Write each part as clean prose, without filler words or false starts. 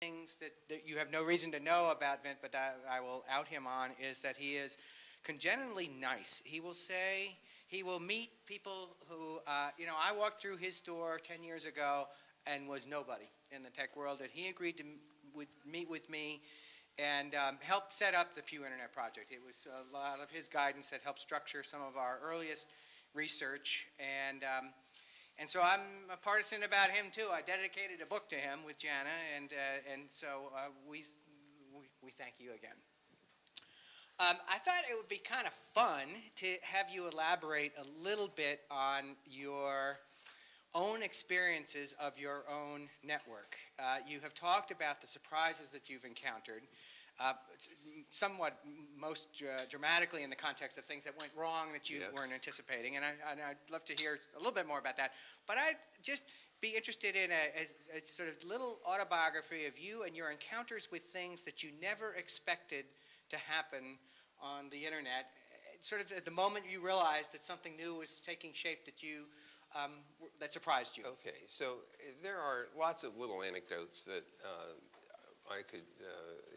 things that you have no reason to know about Vint, but that I will out him on, is that he is congenitally nice. He will say, he will meet people who, I walked through his door 10 years ago and was nobody in the tech world, and he agreed to meet with me and help set up the Pew Internet Project. It was a lot of his guidance that helped structure some of our earliest research, and so I'm a partisan about him too. I dedicated a book to him with Jana, and so we thank you again. I thought it would be kind of fun to have you elaborate a little bit on your own experiences of your own network. You have talked about the surprises that you've encountered, somewhat most dramatically in the context of things that went wrong that you weren't anticipating, and I'd love to hear a little bit more about that. But I'd just be interested in a sort of little autobiography of you and your encounters with things that you never expected to happen on the internet, sort of at the moment you realized that something new was taking shape that surprised you. Okay, so there are lots of little anecdotes that I could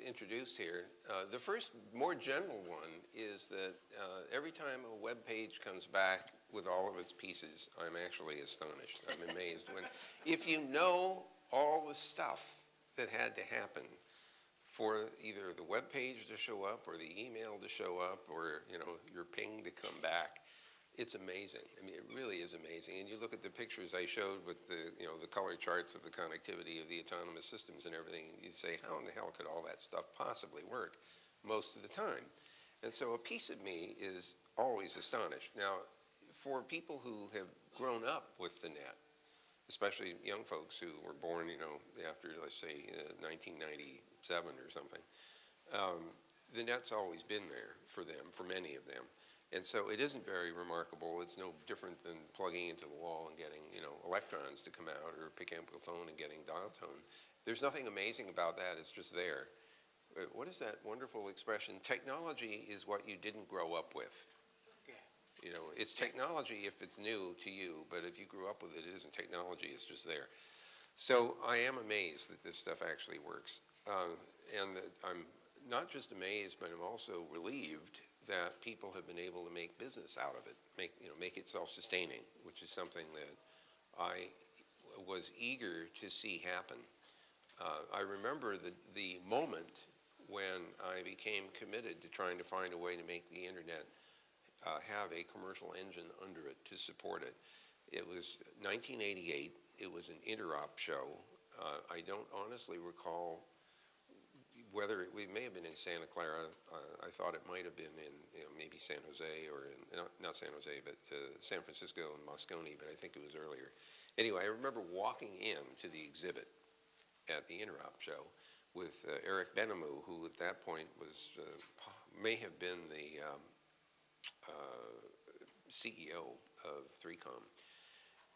introduce here. The first, more general one is that every time a web page comes back with all of its pieces, I'm actually astonished. I'm amazed. If you know all the stuff that had to happen for either the web page to show up or the email to show up or your ping to come back, it's amazing. I mean, it really is amazing. And you look at the pictures I showed with the color charts of the connectivity of the autonomous systems and everything, and you say, how in the hell could all that stuff possibly work most of the time? And so a piece of me is always astonished. Now, for people who have grown up with the net, especially young folks who were born, after, let's say, 1997 or something, the net's always been there for them, for many of them. And so it isn't very remarkable. It's no different than plugging into the wall and getting, electrons to come out, or picking up the phone and getting dial tone. There's nothing amazing about that. It's just there. What is that wonderful expression? Technology is what you didn't grow up with. It's technology if it's new to you, but if you grew up with it, it isn't technology. It's just there. So I am amazed that this stuff actually works. And that I'm not just amazed, but I'm also relieved that people have been able to make business out of it, make it self-sustaining, which is something that I was eager to see happen. I remember the moment when I became committed to trying to find a way to make the internet have a commercial engine under it to support it. It was 1988. It was an interop show. I don't honestly recall whether we may have been in Santa Clara. I thought it might have been in maybe San Jose or not San Jose, but San Francisco and Moscone, but I think it was earlier. Anyway, I remember walking in to the exhibit at the Interop show with Eric Benamou, who at that point may have been the CEO of 3Com.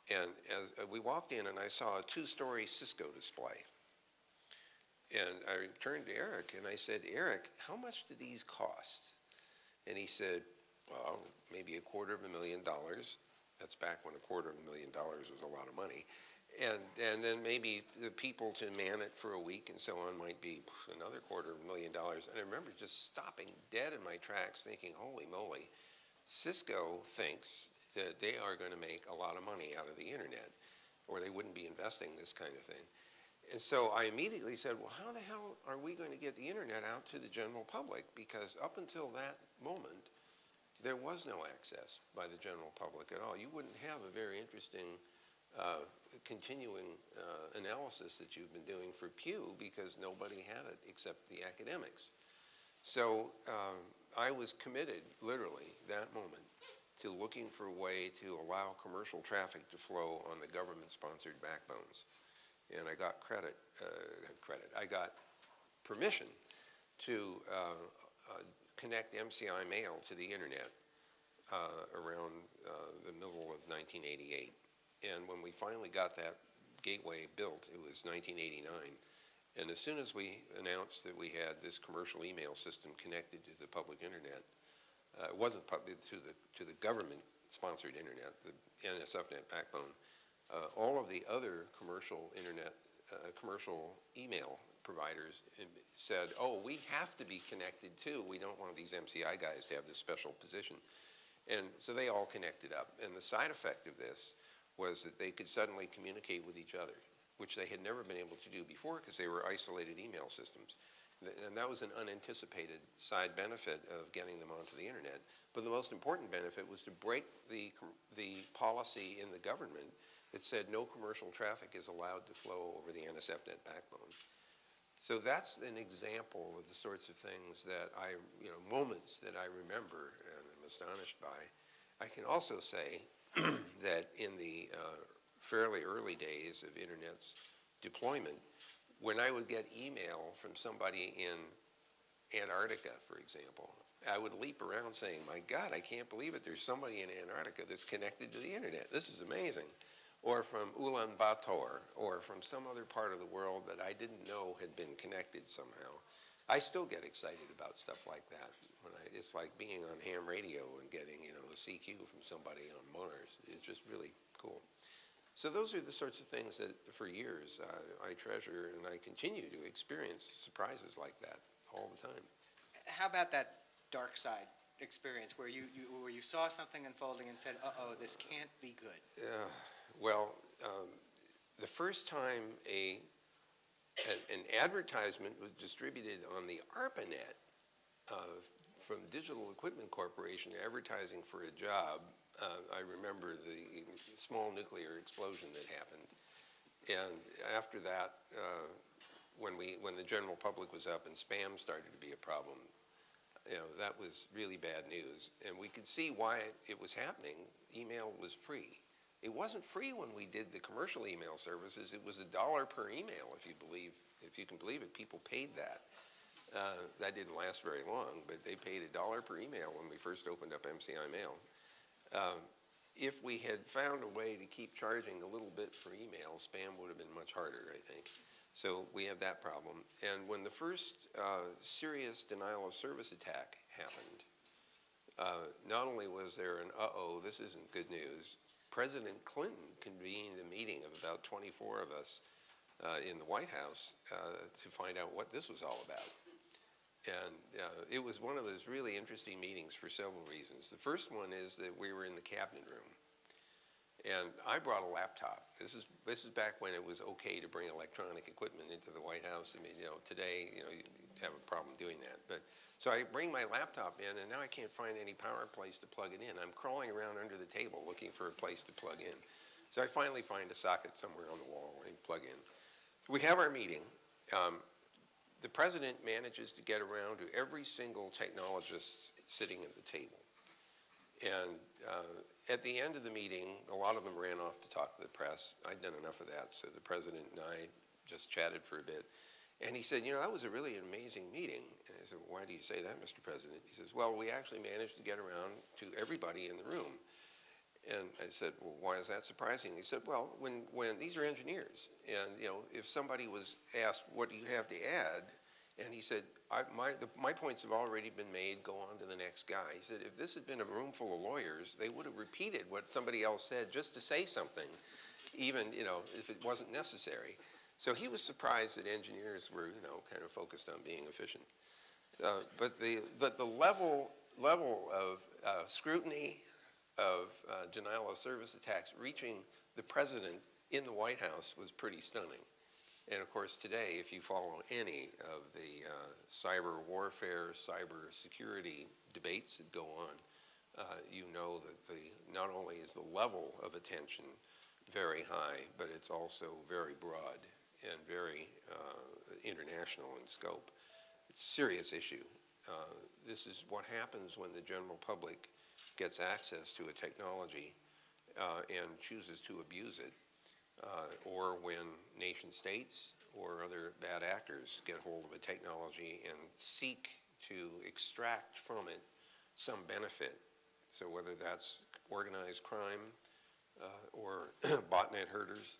And as we walked in, and I saw a two-story Cisco display. And I turned to Eric and I said, Eric, how much do these cost? And he said, well, maybe $250,000. That's back when $250,000 was a lot of money. And then maybe the people to man it for a week and so on might be another $250,000. And I remember just stopping dead in my tracks thinking, holy moly, Cisco thinks that they are going to make a lot of money out of the internet, or they wouldn't be investing this kind of thing. And so I immediately said, well, how the hell are we going to get the internet out to the general public? Because up until that moment, there was no access by the general public at all. You wouldn't have a very interesting continuing analysis that you've been doing for Pew because nobody had it except the academics. So I was committed, literally, that moment, to looking for a way to allow commercial traffic to flow on the government-sponsored backbones. And I got I got permission to connect MCI mail to the internet around the middle of 1988. And when we finally got that gateway built, it was 1989. And as soon as we announced that we had this commercial email system connected to the public internet, it wasn't public, to the government-sponsored internet, the NSFNet backbone. All of the other commercial internet, commercial email providers said, oh, we have to be connected too. We don't want these MCI guys to have this special position. And so they all connected up. And the side effect of this was that they could suddenly communicate with each other, which they had never been able to do before because they were isolated email systems. And that was an unanticipated side benefit of getting them onto the internet. But the most important benefit was to break the policy in the government that said no commercial traffic is allowed to flow over the NSFnet backbone. So that's an example of the sorts of things that moments that I remember and I'm astonished by. I can also say that in the fairly early days of Internet's deployment, when I would get email from somebody in Antarctica, for example, I would leap around saying, my God, I can't believe it. There's somebody in Antarctica that's connected to the internet. This is amazing. Or from Ulaanbaatar, or from some other part of the world that I didn't know had been connected somehow. I still get excited about stuff like that. It's like being on ham radio and getting, a CQ from somebody on Mars. It's just really cool. So those are the sorts of things that for years I treasure, and I continue to experience surprises like that all the time. How about that dark side experience where you saw something unfolding and said, uh-oh, this can't be good? Well, the first time an advertisement was distributed on the ARPANET from Digital Equipment Corporation advertising for a job, I remember the small nuclear explosion that happened. And after that, when the general public was up and spam started to be a problem, that was really bad news. And we could see why it was happening. Email was free. It wasn't free when we did the commercial email services. It was $1 per email, if you can believe it. People paid that. That didn't last very long, but they paid $1 per email when we first opened up MCI Mail. If we had found a way to keep charging a little bit for email, spam would have been much harder, I think. So we have that problem. And when the first serious denial of service attack happened, not only was there an uh-oh, this isn't good news, President Clinton convened a meeting of about 24 of us in the White House to find out what this was all about. And it was one of those really interesting meetings for several reasons. The first one is that we were in the cabinet room, and I brought a laptop. This is back when it was okay to bring electronic equipment into the White House. I mean, today, you have a problem doing that. But so I bring my laptop in, and now I can't find any power place to plug it in. I'm crawling around under the table looking for a place to plug in. So I finally find a socket somewhere on the wall and plug in. We have our meeting. The president manages to get around to every single technologist sitting at the table. And at the end of the meeting, a lot of them ran off to talk to the press. I'd done enough of that, so the president and I just chatted for a bit. And he said, that was a really amazing meeting. And I said, well, why do you say that, Mr. President? He says, well, we actually managed to get around to everybody in the room. And I said, well, why is that surprising? He said, well, when these are engineers, and if somebody was asked, what do you have to add? And he said, my points have already been made, go on to the next guy. He said, if this had been a room full of lawyers, they would have repeated what somebody else said just to say something, even, if it wasn't necessary. So he was surprised that engineers were, kind of focused on being efficient. But the level of scrutiny of denial of service attacks reaching the president in the White House was pretty stunning. And of course today, if you follow any of the cyber warfare, cyber security debates that go on, you know that not only is the level of attention very high, but it's also very broad and very international in scope. It's a serious issue. This is what happens when the general public gets access to a technology and chooses to abuse it, or when nation states or other bad actors get hold of a technology and seek to extract from it some benefit. So whether that's organized crime or botnet herders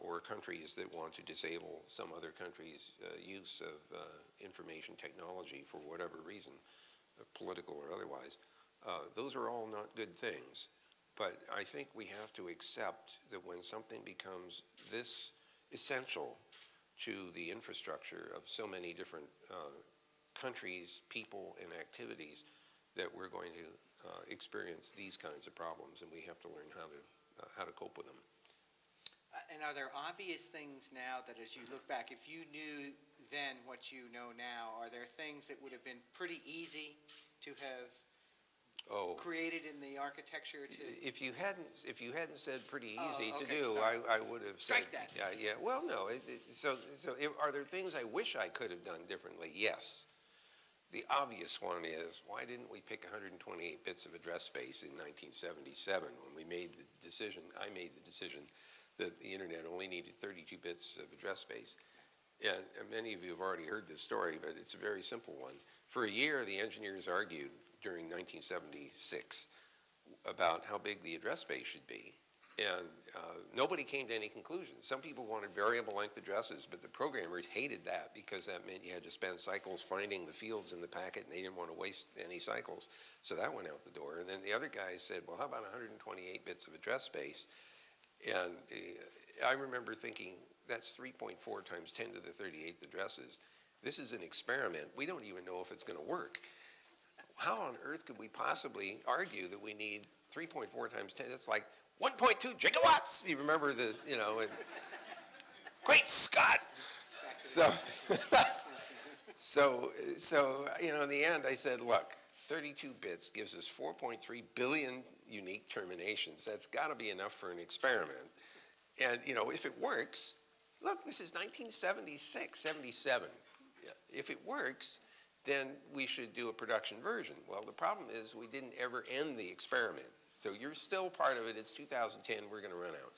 or countries that want to disable some other country's use of information technology for whatever reason, political or otherwise, those are all not good things. But I think we have to accept that when something becomes this essential to the infrastructure of so many different countries, people, and activities that we're going to experience these kinds of problems, and we have to learn how to cope with them. And are there obvious things now that, as you look back, if you knew then what you know now, are there things that would have been pretty easy to have created in the architecture? If you hadn't said pretty easy to okay, do, sorry. I would have said. Strike that. Yeah. Well, no. Are there things I wish I could have done differently? Yes. The obvious one is, why didn't we pick 128 bits of address space in 1977 when we made the decision? I made the decision that the internet only needed 32 bits of address space. And many of you have already heard this story, but it's a very simple one. For a year, the engineers argued during 1976 about how big the address space should be. And nobody came to any conclusions. Some people wanted variable length addresses, but the programmers hated that because that meant you had to spend cycles finding the fields in the packet, and they didn't want to waste any cycles. So that went out the door. And then the other guys said, well, how about 128 bits of address space? And I remember thinking, that's 3.4 times 10 to the 38th addresses. This is an experiment. We don't even know if it's going to work. How on earth could we possibly argue that we need 3.4 times 10? That's like 1.2 gigawatts. You remember the, great Scott. So, in the end, I said, look, 32 bits gives us 4.3 billion unique terminations. That's got to be enough for an experiment. And, if it works, look, this is 1976, 77. Yeah. If it works, then we should do a production version. Well, the problem is we didn't ever end the experiment. So you're still part of it. It's 2010. We're going to run out.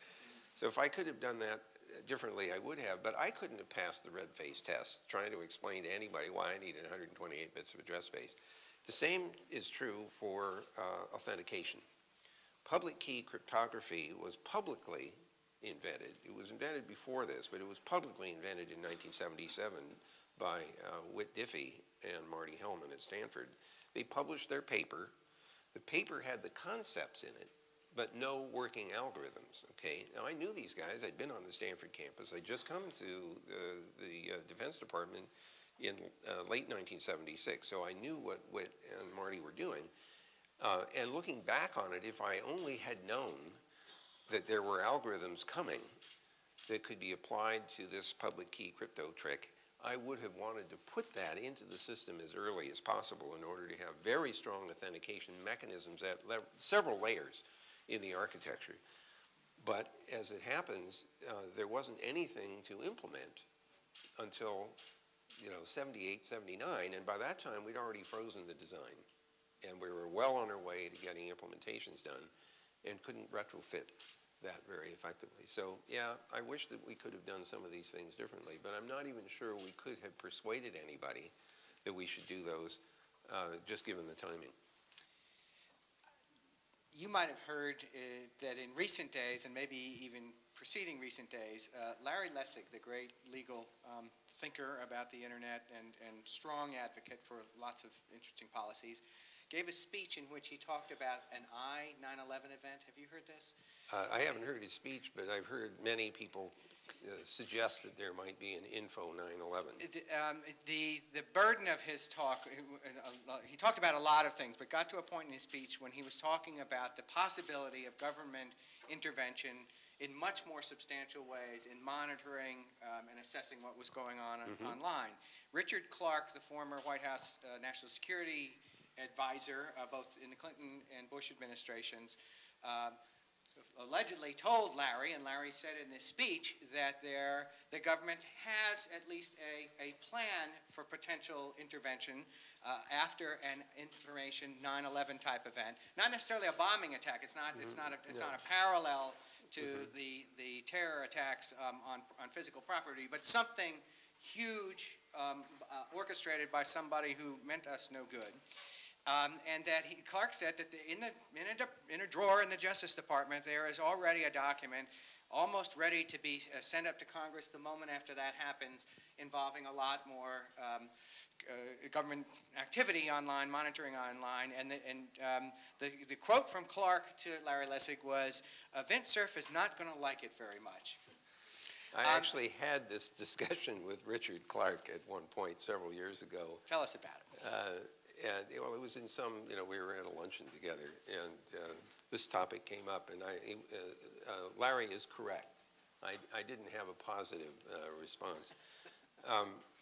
So if I could have done that differently, I would have. But I couldn't have passed the red face test trying to explain to anybody why I needed 128 bits of address space. The same is true for authentication. Public key cryptography was publicly invented. It was invented before this, but it was publicly invented in 1977 by Whit Diffie and Marty Hellman at Stanford. They published their paper. The paper had the concepts in it, but no working algorithms, okay? Now, I knew these guys. I'd been on the Stanford campus. I'd just come to the Defense Department in late 1976, so I knew what Whit and Marty were doing. And looking back on it, if I only had known that there were algorithms coming that could be applied to this public key crypto trick, I would have wanted to put that into the system as early as possible in order to have very strong authentication mechanisms at several layers in the architecture. But as it happens, there wasn't anything to implement until 78, 79, and by that time we'd already frozen the design. And we were well on our way to getting implementations done and couldn't retrofit that very effectively. So yeah, I wish that we could have done some of these things differently, but I'm not even sure we could have persuaded anybody that we should do those, just given the timing. You might have heard that in recent days, and maybe even preceding recent days, Larry Lessig, the great legal thinker about the internet and strong advocate for lots of interesting policies, gave a speech in which he talked about an I-9/11 event. Have you heard this? I haven't heard his speech, but I've heard many people suggest that there might be an info 9/11. The burden of his talk, he talked about a lot of things, but got to a point in his speech when he was talking about the possibility of government intervention in much more substantial ways in monitoring and assessing what was going on online. Richard Clarke, the former White House national security advisor, both in the Clinton and Bush administrations, allegedly told Larry, and Larry said in this speech, that the government has at least a plan for potential intervention after an information 9/11 type event. Not necessarily a bombing attack. It's not a parallel to the terror attacks on physical property, but something huge orchestrated by somebody who meant us no good. And that Clarke said that in a drawer in the Justice Department, there is already a document almost ready to be sent up to Congress the moment after that happens, involving a lot more government activity online, monitoring online. And the quote from Clarke to Larry Lessig was, Vint Cerf is not going to like it very much. I actually had this discussion with Richard Clark at one point several years ago. Tell us about it. And well, it was in some, we were at a luncheon together, and this topic came up, and Larry is correct. I didn't have a positive response.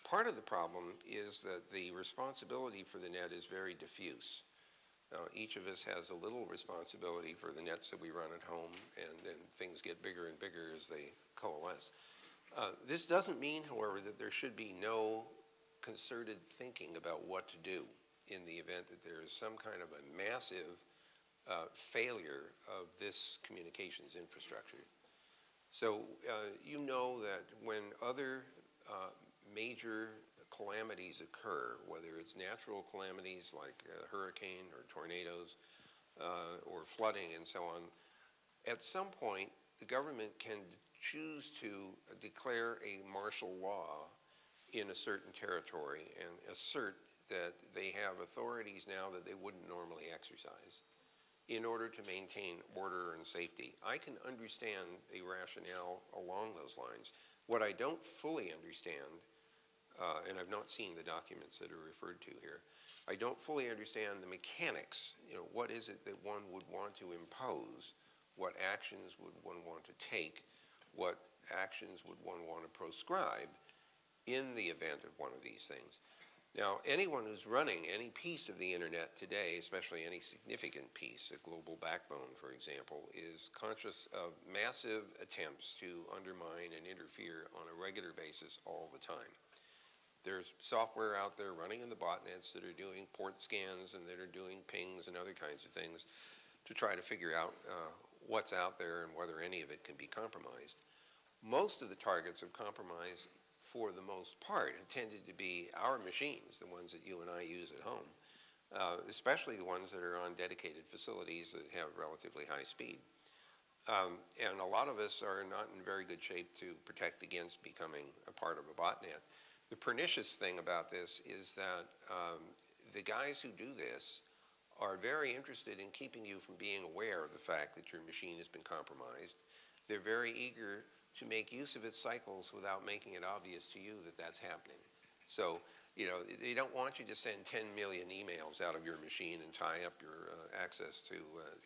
Part of the problem is that the responsibility for the net is very diffuse. Each of us has a little responsibility for the nets that we run at home, and then things get bigger and bigger as they coalesce. This doesn't mean, however, that there should be no concerted thinking about what to do in the event that there is some kind of a massive failure of this communications infrastructure. So you know that when other major calamities occur, whether it's natural calamities like a hurricane or tornadoes or flooding and so on, at some point the government can choose to declare a martial law in a certain territory and assert that they have authorities now that they wouldn't normally exercise in order to maintain order and safety. I can understand a rationale along those lines. What I don't fully understand, and I've not seen the documents that are referred to here, I don't fully understand the mechanics. What is it that one would want to impose? What actions would one want to take? What actions would one want to proscribe in the event of one of these things? Now, anyone who's running any piece of the internet today, especially any significant piece, a global backbone, for example, is conscious of massive attempts to undermine and interfere on a regular basis all the time. There's software out there running in the botnets that are doing port scans and that are doing pings and other kinds of things to try to figure out what's out there and whether any of it can be compromised. Most of the targets of compromise, for the most part, have tended to be our machines, the ones that you and I use at home, especially the ones that are on dedicated facilities that have relatively high speed. And a lot of us are not in very good shape to protect against becoming a part of a botnet. The pernicious thing about this is that the guys who do this are very interested in keeping you from being aware of the fact that your machine has been compromised. They're very eager to make use of its cycles without making it obvious to you that that's happening. So, they don't want you to send 10 million emails out of your machine and tie up your access to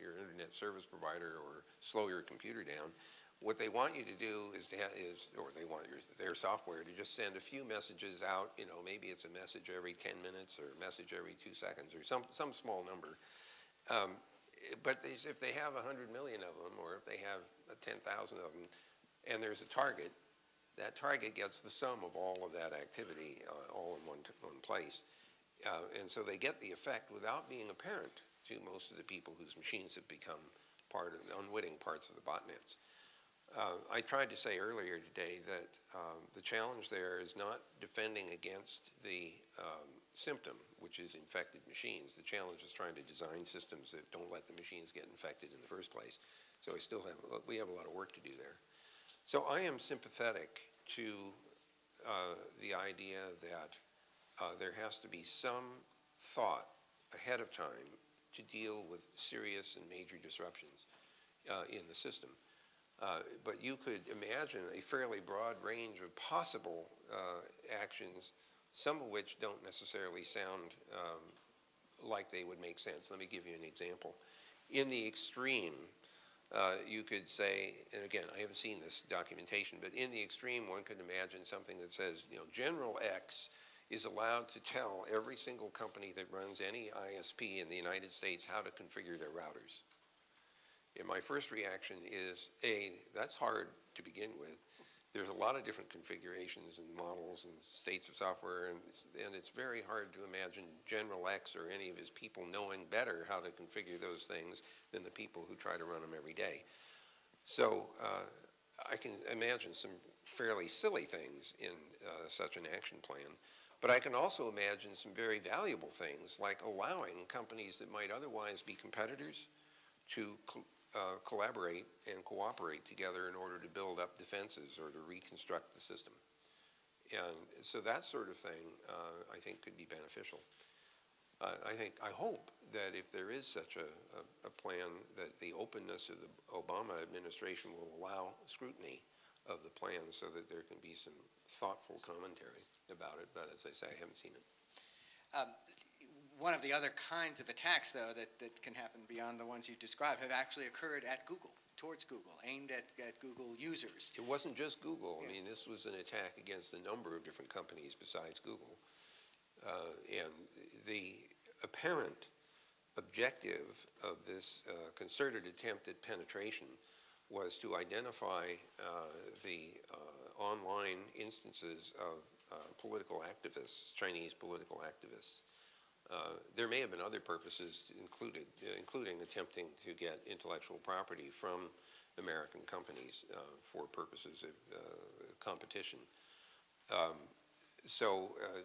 your internet service provider or slow your computer down. What they want you to do is they want their software to just send a few messages out. Maybe it's a message every 10 minutes or a message every 2 seconds or some small number. But if they have 100 million of them, or if they have 10,000 of them, and there's a target, that target gets the sum of all of that activity all in one place. And so they get the effect without being apparent to most of the people whose machines have become part of the unwitting parts of the botnets. I tried to say earlier today that the challenge there is not defending against the symptom, which is infected machines. The challenge is trying to design systems that don't let the machines get infected in the first place. So we have a lot of work to do there. So I am sympathetic to the idea that there has to be some thought ahead of time to deal with serious and major disruptions in the system. But you could imagine a fairly broad range of possible actions, some of which don't necessarily sound like they would make sense. Let me give you an example. In the extreme, you could say, and again, I haven't seen this documentation, but in the extreme, one could imagine something that says, General X is allowed to tell every single company that runs any ISP in the United States how to configure their routers. And my first reaction is, that's hard to begin with. There's a lot of different configurations and models and states of software, and it's very hard to imagine General X or any of his people knowing better how to configure those things than the people who try to run them every day. So I can imagine some fairly silly things in such an action plan, but I can also imagine some very valuable things, like allowing companies that might otherwise be competitors to collaborate and cooperate together in order to build up defenses or to reconstruct the system. And so that sort of thing, I think, could be beneficial. I hope that if there is such a plan, that the openness of the Obama administration will allow scrutiny of the plan so that there can be some thoughtful commentary about it. But as I say, I haven't seen it. One of the other kinds of attacks, though, that can happen beyond the ones you described have actually occurred at Google, towards Google, aimed at Google users. It wasn't just Google. Yeah. I mean, this was an attack against a number of different companies besides Google. And the apparent objective of this concerted attempt at penetration was to identify the online instances of political activists, Chinese political activists. There may have been other purposes including attempting to get intellectual property from American companies for purposes of competition.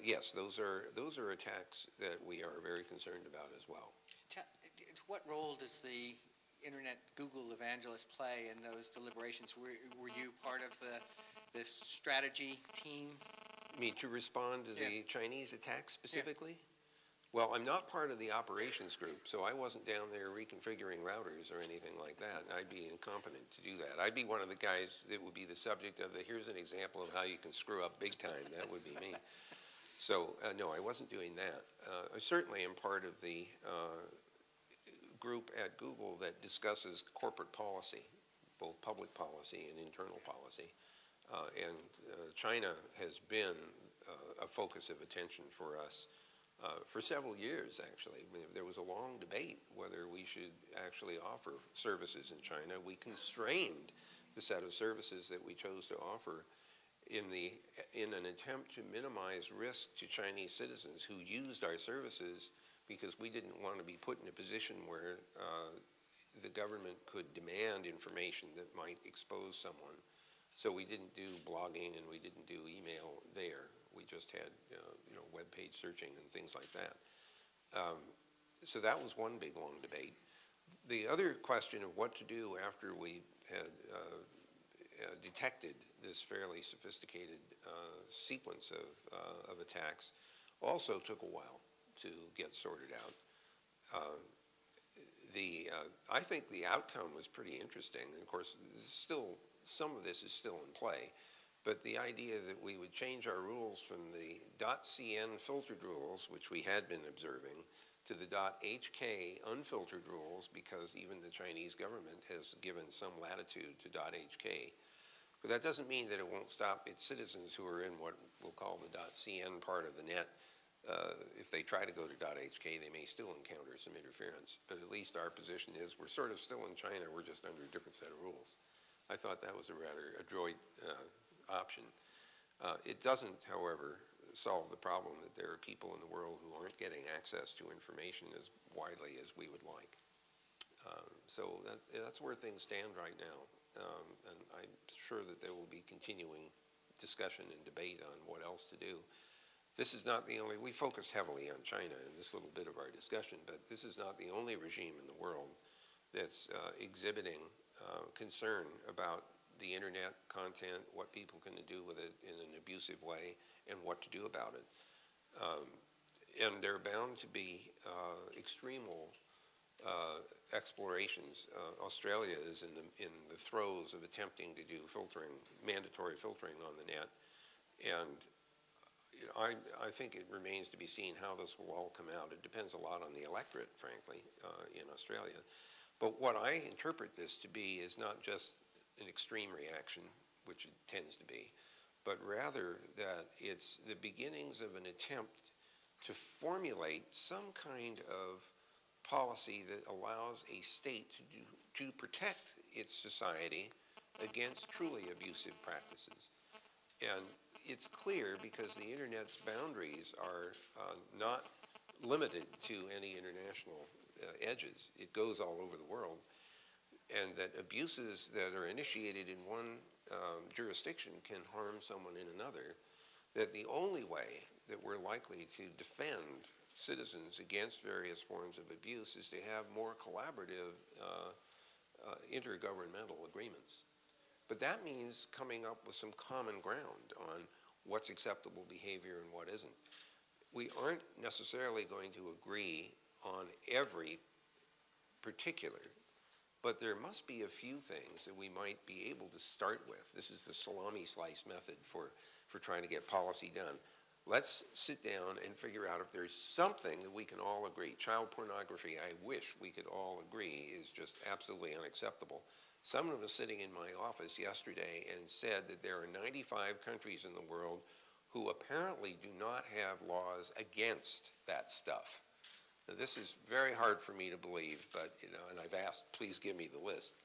Yes, those are attacks that we are very concerned about as well. What role does the Internet Google evangelist play in those deliberations? Were you part of the strategy team? Me to respond to the Chinese attack specifically? Well, I'm not part of the operations group, so I wasn't down there reconfiguring routers or anything like that. I'd be incompetent to do that. I'd be one of the guys that would be the subject of here's an example of how you can screw up big time. That would be me. So, no, I wasn't doing that. I certainly am part of the group at Google that discusses corporate policy, both public policy and internal policy. And China has been a focus of attention for us for several years, actually. I mean, there was a long debate whether we should actually offer services in China. We constrained the set of services that we chose to offer in an attempt to minimize risk to Chinese citizens who used our services, because we didn't want to be put in a position where the government could demand information that might expose someone. So we didn't do blogging and we didn't do email there. We just had web page searching and things like that. So that was one big long debate. The other question of what to do after we had detected this fairly sophisticated sequence of attacks also took a while to get sorted out. I think the outcome was pretty interesting. And of course, some of this is still in play. But the idea that we would change our rules from the .cn filtered rules, which we had been observing, to the .hk unfiltered rules, because even the Chinese government has given some latitude to .hk. But that doesn't mean that it won't stop its citizens who are in what we'll call the .cn part of the net. If they try to go to .hk, they may still encounter some interference. But at least our position is we're sort of still in China, we're just under a different set of rules. I thought that was a rather adroit option. It doesn't, however, solve the problem that there are people in the world who aren't getting access to information as widely as we would like. So that's where things stand right now. And I'm sure that there will be continuing discussion and debate on what else to do. This is not the only, we focus heavily on China in this little bit of our discussion, but this is not the only regime in the world that's exhibiting concern about the internet content, what people can do with it in an abusive way, and what to do about it. And there are bound to be extremal explorations. Australia is in the throes of attempting to do filtering, mandatory filtering on the net, and I think it remains to be seen how this will all come out. It depends a lot on the electorate, frankly, in Australia. But what I interpret this to be is not just an extreme reaction, which it tends to be, but rather that it's the beginnings of an attempt to formulate some kind of policy that allows a state to protect its society against truly abusive practices. And it's clear, because the internet's boundaries are not limited to any international edges. It goes all over the world. And that abuses that are initiated in one jurisdiction can harm someone in another. That the only way that we're likely to defend citizens against various forms of abuse is to have more collaborative intergovernmental agreements. But that means coming up with some common ground on what's acceptable behavior and what isn't. We aren't necessarily going to agree on every particular, but there must be a few things that we might be able to start with. This is the salami slice method for trying to get policy done. Let's sit down and figure out if there's something that we can all agree. Child pornography, I wish we could all agree, is just absolutely unacceptable. Someone was sitting in my office yesterday and said that there are 95 countries in the world who apparently do not have laws against that stuff. Now, this is very hard for me to believe, but, and I've asked, please give me the list.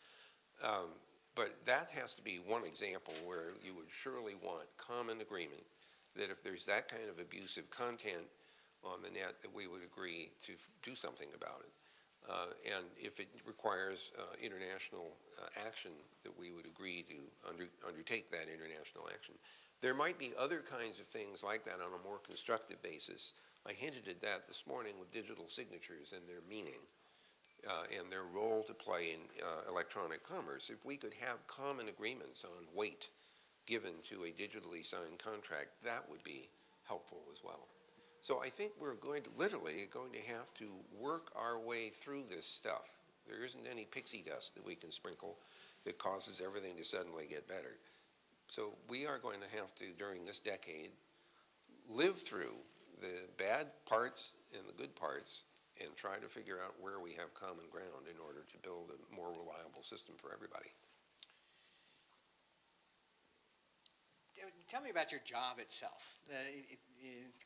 But that has to be one example where you would surely want common agreement that if there's that kind of abusive content on the net, that we would agree to do something about it. And if it requires international action, that we would agree to undertake that international action. There might be other kinds of things like that on a more constructive basis. I hinted at that this morning with digital signatures and their meaning and their role to play in electronic commerce. If we could have common agreements on weight given to a digitally signed contract, that would be helpful as well. So I think we're literally going to have to work our way through this stuff. There isn't any pixie dust that we can sprinkle that causes everything to suddenly get better. So we are going to have to, during this decade, live through the bad parts and the good parts and try to figure out where we have common ground in order to build a more reliable system for everybody. Tell me about your job itself.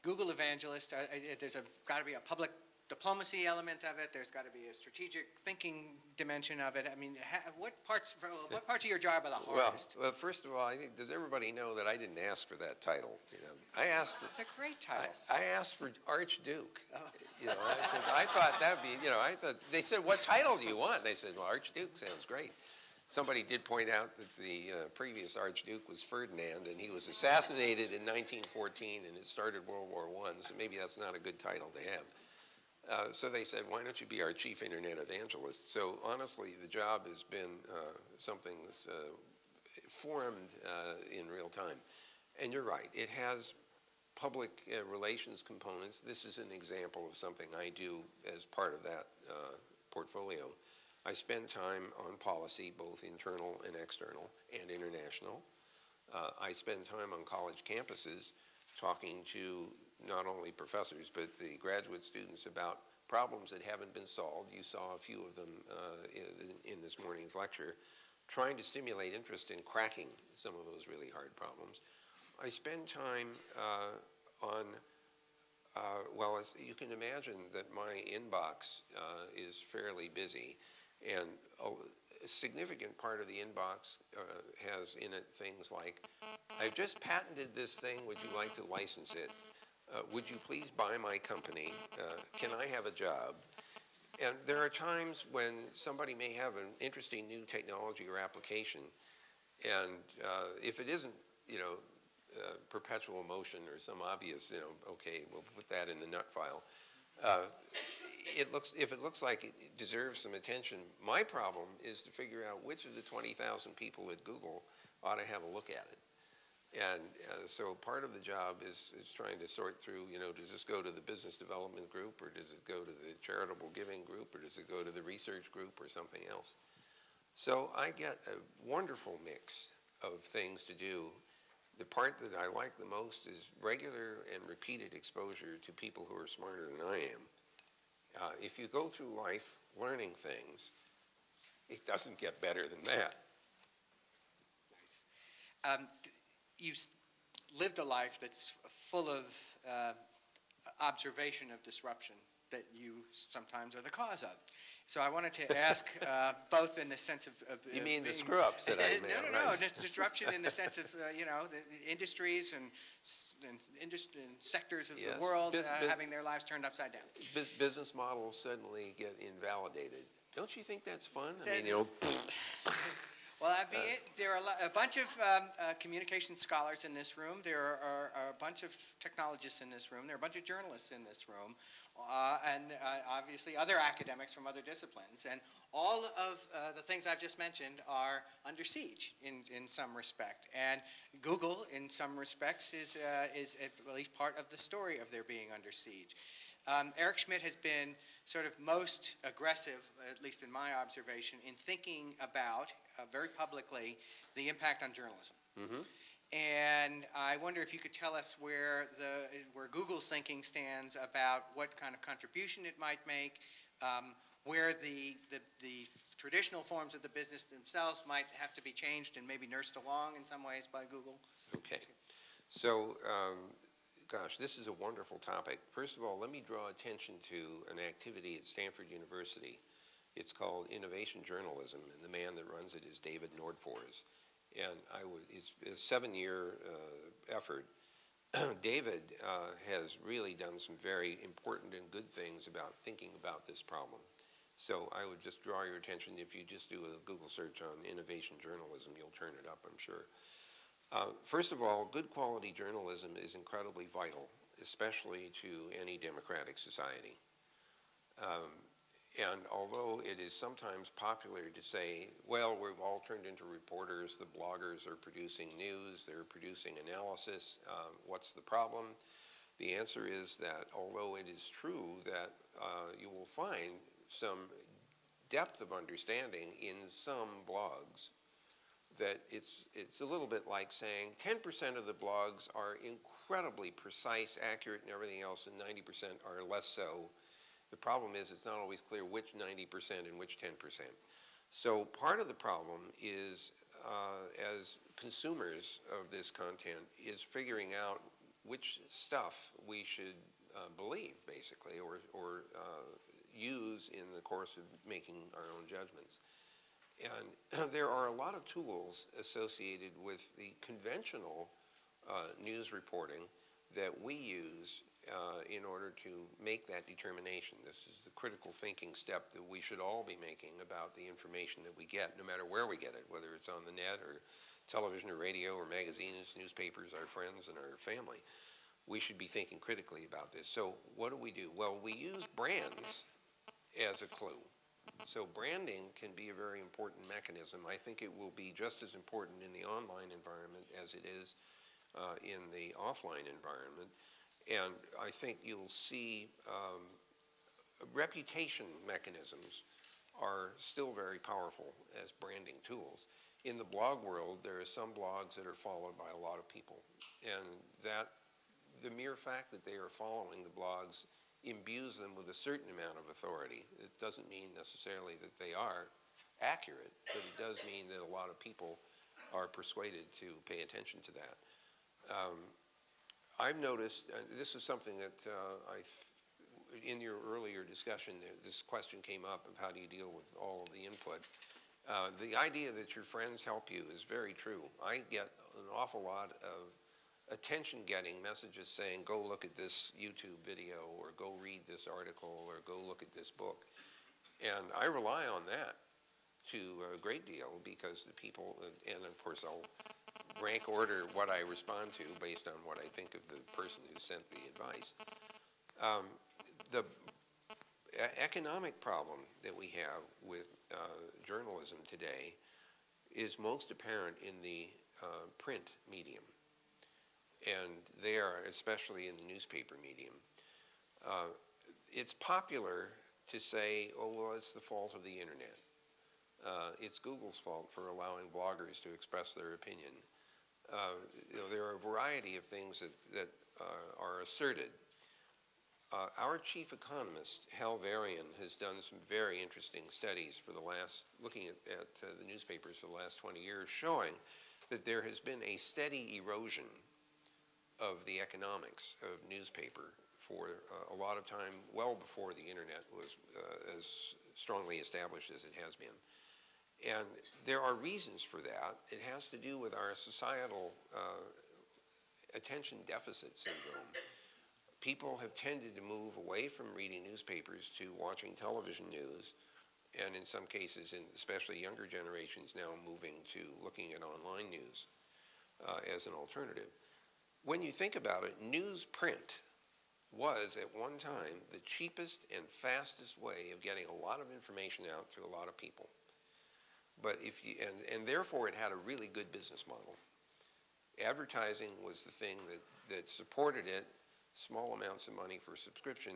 Google evangelist, there's got to be a public diplomacy element of it. There's got to be a strategic thinking dimension of it. I mean, what parts of your job are the hardest? Well, first of all, I think, does everybody know that I didn't ask for that title? I asked for. It's a great title. I asked for Archduke. I thought that'd be. I thought they said, "What title do you want?" And I said, "Well, Archduke sounds great." Somebody did point out that the previous Archduke was Ferdinand, and he was assassinated in 1914, and it started World War I, so maybe that's not a good title to have. So they said, why don't you be our chief internet evangelist? So honestly, the job has been something that's formed in real time. And you're right, it has public relations components. This is an example of something I do as part of that portfolio. I spend time on policy, both internal and external and international. I spend time on college campuses talking to not only professors, but the graduate students about problems that haven't been solved. You saw a few of them in this morning's lecture, trying to stimulate interest in cracking some of those really hard problems. I spend time well, as you can imagine that my inbox is fairly busy. And a significant part of the inbox has in it things like, I've just patented this thing, would you like to license it? Would you please buy my company? Can I have a job? And there are times when somebody may have an interesting new technology or application, and if it isn't, perpetual motion or some obvious, okay, we'll put that in the nut file. If it looks like it deserves some attention, my problem is to figure out which of the 20,000 people at Google ought to have a look at it. And so part of the job is trying to sort through, does this go to the business development group, or does it go to the charitable giving group, or does it go to the research group or something else? So I get a wonderful mix of things to do. The part that I like the most is regular and repeated exposure to people who are smarter than I am. If you go through life learning things, it doesn't get better than that. Nice. You've lived a life that's full of observation of disruption that you sometimes are the cause of. So I wanted to ask, both in the sense of you mean the screw-ups that I made? No, disruption in the sense of the industries and sectors of the world having their lives turned upside down. Business models suddenly get invalidated. Don't you think that's fun? Well, there are a bunch of communication scholars in this room. There are a bunch of technologists in this room. There are a bunch of journalists in this room. And obviously other academics from other disciplines. And all of the things I've just mentioned are under siege in some respect. And Google, in some respects, is at least part of the story of their being under siege. Eric Schmidt has been sort of most aggressive, at least in my observation, in thinking about, very publicly, the impact on journalism. And I wonder if you could tell us where Google's thinking stands about what kind of contribution it might make, where the traditional forms of the business themselves might have to be changed and maybe nursed along in some ways by Google. Okay. So, gosh, this is a wonderful topic. First of all, let me draw attention to an activity at Stanford University. It's called Innovation Journalism, and the man that runs it is David Nordfors. And it's a 7-year effort. David has really done some very important and good things about thinking about this problem. So I would just draw your attention, if you just do a Google search on innovation journalism, you'll turn it up, I'm sure. First of all, good quality journalism is incredibly vital, especially to any democratic society. And although it is sometimes popular to say, well, we've all turned into reporters, the bloggers are producing news, they're producing analysis, what's the problem? The answer is that although it is true that you will find some depth of understanding in some blogs, that it's a little bit like saying 10% of the blogs are incredibly precise, accurate, and everything else, and 90% are less so. The problem is it's not always clear which 90% and which 10%. So part of the problem is, as consumers of this content, is figuring out which stuff we should believe, basically, or use in the course of making our own judgments. And there are a lot of tools associated with the conventional news reporting that we use in order to make that determination. This is the critical thinking step that we should all be making about the information that we get, no matter where we get it, whether it's on the net or television or radio or magazines, newspapers, our friends and our family. We should be thinking critically about this. So what do? Well, we use brands as a clue. So branding can be a very important mechanism. I think it will be just as important in the online environment as it is in the offline environment. And I think you'll see reputation mechanisms are still very powerful as branding tools. In the blog world, there are some blogs that are followed by a lot of people. And that the mere fact that they are following the blogs imbues them with a certain amount of authority. It doesn't mean necessarily that they are accurate, but it does mean that a lot of people are persuaded to pay attention to that. I've noticed, this is something that in your earlier discussion, this question came up of how do you deal with all of the input. The idea that your friends help you is very true. I get an awful lot of attention-getting messages saying, go look at this YouTube video, or go read this article, or go look at this book. And I rely on that to a great deal because the people, and of course I'll rank order what I respond to based on what I think of the person who sent the advice. The economic problem that we have with journalism today is most apparent in the print medium. And there, especially in the newspaper medium. It's popular to say, oh, well, it's the fault of the internet. It's Google's fault for allowing bloggers to express their opinion. There are a variety of things that are asserted. Our chief economist, Hal Varian, has done some very interesting studies looking at the newspapers for the last 20 years, showing that there has been a steady erosion of the economics of newspaper for a lot of time, well before the internet was as strongly established as it has been. And there are reasons for that. It has to do with our societal attention deficit syndrome. People have tended to move away from reading newspapers to watching television news, and in some cases, especially younger generations now moving to looking at online news as an alternative. When you think about it, newsprint was at one time the cheapest and fastest way of getting a lot of information out to a lot of people. But and therefore it had a really good business model. Advertising was the thing that supported it, small amounts of money for subscription,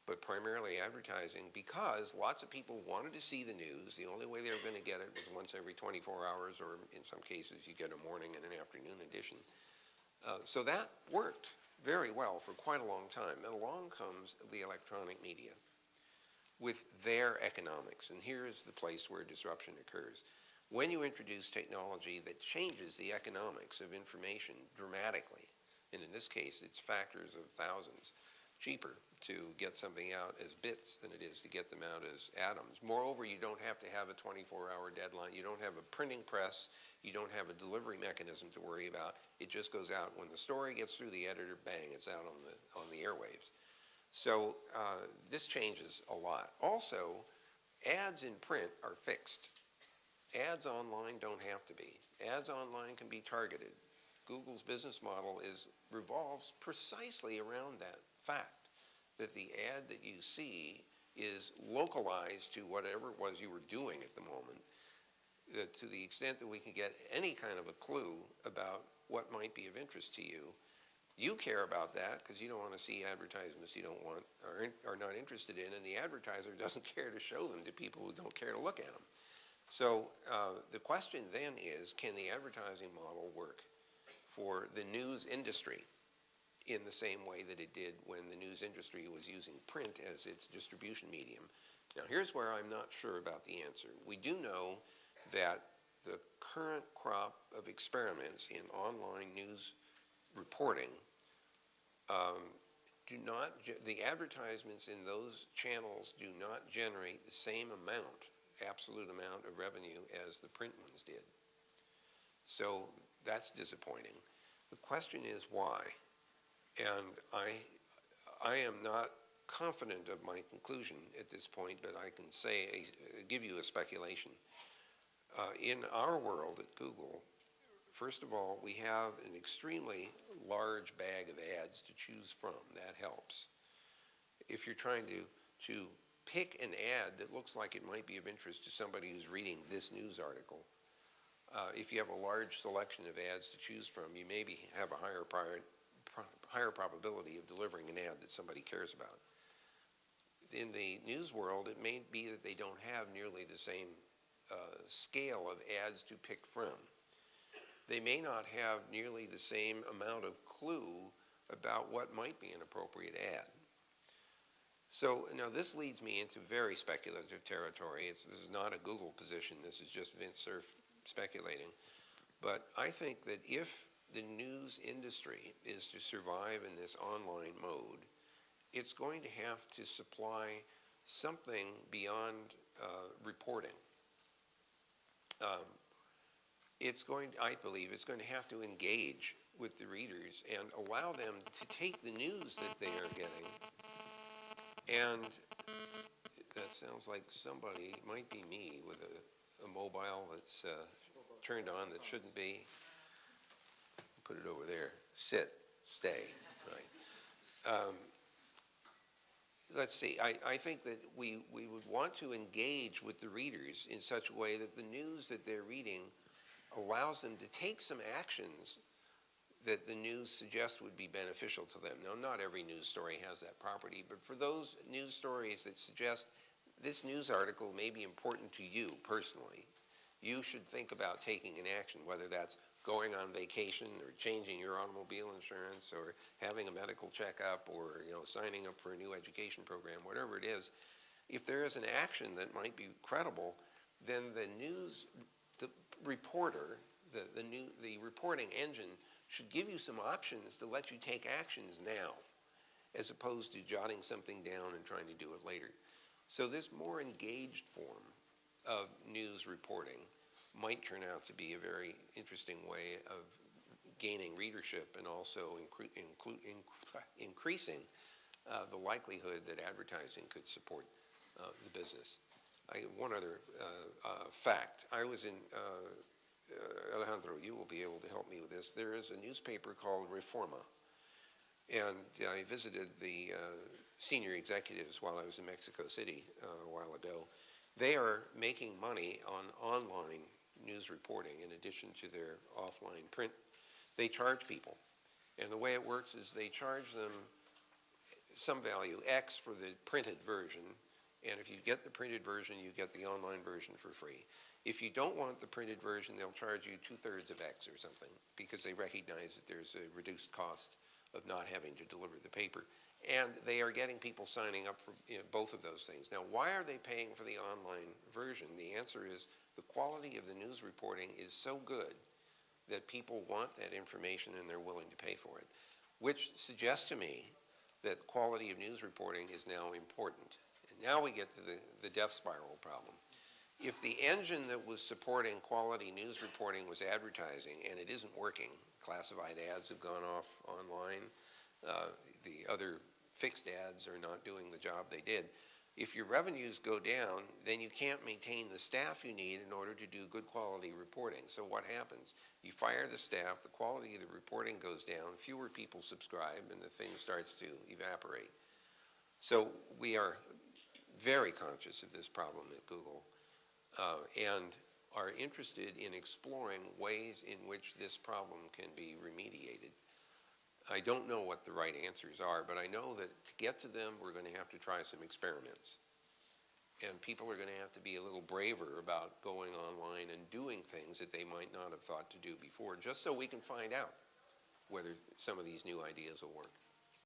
but primarily advertising, because lots of people wanted to see the news. The only way they were going to get it was once every 24 hours, or in some cases you get a morning and an afternoon edition. So that worked very well for quite a long time. Then along comes the electronic media with their economics, and here's the place where disruption occurs. When you introduce technology that changes the economics of information dramatically, and in this case it's factors of thousands cheaper to get something out as bits than it is to get them out as atoms. Moreover, you don't have to have a 24-hour deadline. You don't have a printing press. You don't have a delivery mechanism to worry about. It just goes out when the story gets through the editor, bang, it's out on the airwaves. So this changes a lot. Also, ads in print are fixed. Ads online don't have to be. Ads online can be targeted. Google's business model revolves precisely around that fact, that the ad that you see is localized to whatever it was you were doing at the moment, that to the extent that we can get any kind of a clue about what might be of interest to you, you care about that because you don't want to see advertisements you don't want or are not interested in, and the advertiser doesn't care to show them to people who don't care to look at them. So the question then is, can the advertising model work for the news industry in the same way that it did when the news industry was using print as its distribution medium? Now, here's where I'm not sure about the answer. We do know that the current crop of experiments in online news reporting the advertisements in those channels do not generate the same absolute amount of revenue as the print ones did. So that's disappointing. The question is why? And I am not confident of my conclusion at this point, but I can give you a speculation. In our world at Google, first of all, we have an extremely large bag of ads to choose from. That helps. If you're trying to pick an ad that looks like it might be of interest to somebody who's reading this news article, if you have a large selection of ads to choose from, you maybe have a higher probability of delivering an ad that somebody cares about. In the news world, it may be that they don't have nearly the same scale of ads to pick from. They may not have nearly the same amount of clue about what might be an appropriate ad. So now this leads me into very speculative territory. This is not a Google position. This is just Vint Cerf speculating. But I think that if the news industry is to survive in this online mode, it's going to have to supply something beyond reporting. I believe it's going to have to engage with the readers and allow them to take the news that they are getting. And that sounds like somebody, it might be me, with a mobile that's turned on that shouldn't be. Put it over there. Sit, stay. Right. Let's see. I think that we would want to engage with the readers in such a way that the news that they're reading allows them to take some actions that the news suggests would be beneficial to them. Now, not every news story has that property, but for those news stories that suggest this news article may be important to you personally, you should think about taking an action, whether that's going on vacation or changing your automobile insurance or having a medical checkup or signing up for a new education program, whatever it is. If there is an action that might be credible, then the reporter, the reporting engine should give you some options to let you take actions now, as opposed to jotting something down and trying to do it later. So this more engaged form of news reporting might turn out to be a very interesting way of gaining readership and also increasing the likelihood that advertising could support the business. One other fact. I was in, Alejandro, you will be able to help me with this. There is a newspaper called Reforma, and I visited the senior executives while I was in Mexico City a while ago. They are making money on online news reporting in addition to their offline print. They charge people, and the way it works is they charge them some value, X, for the printed version, and if you get the printed version, you get the online version for free. If you don't want the printed version, they'll charge you 2/3 of X or something, because they recognize that there's a reduced cost of not having to deliver the paper. And they are getting people signing up for both of those things. Now, why are they paying for the online version? The answer is the quality of the news reporting is so good that people want that information and they're willing to pay for it, which suggests to me that quality of news reporting is now important. And now we get to the death spiral problem. If the engine that was supporting quality news reporting was advertising, and it isn't working, classified ads have gone off online, the other fixed ads are not doing the job they did. If your revenues go down, then you can't maintain the staff you need in order to do good quality reporting. So what happens? You fire the staff, the quality of the reporting goes down, fewer people subscribe, and the thing starts to evaporate. So we are very conscious of this problem at Google, and are interested in exploring ways in which this problem can be remediated. I don't know what the right answers are, but I know that to get to them, we're going to have to try some experiments. And people are going to have to be a little braver about going online and doing things that they might not have thought to do before, just so we can find out whether some of these new ideas will work.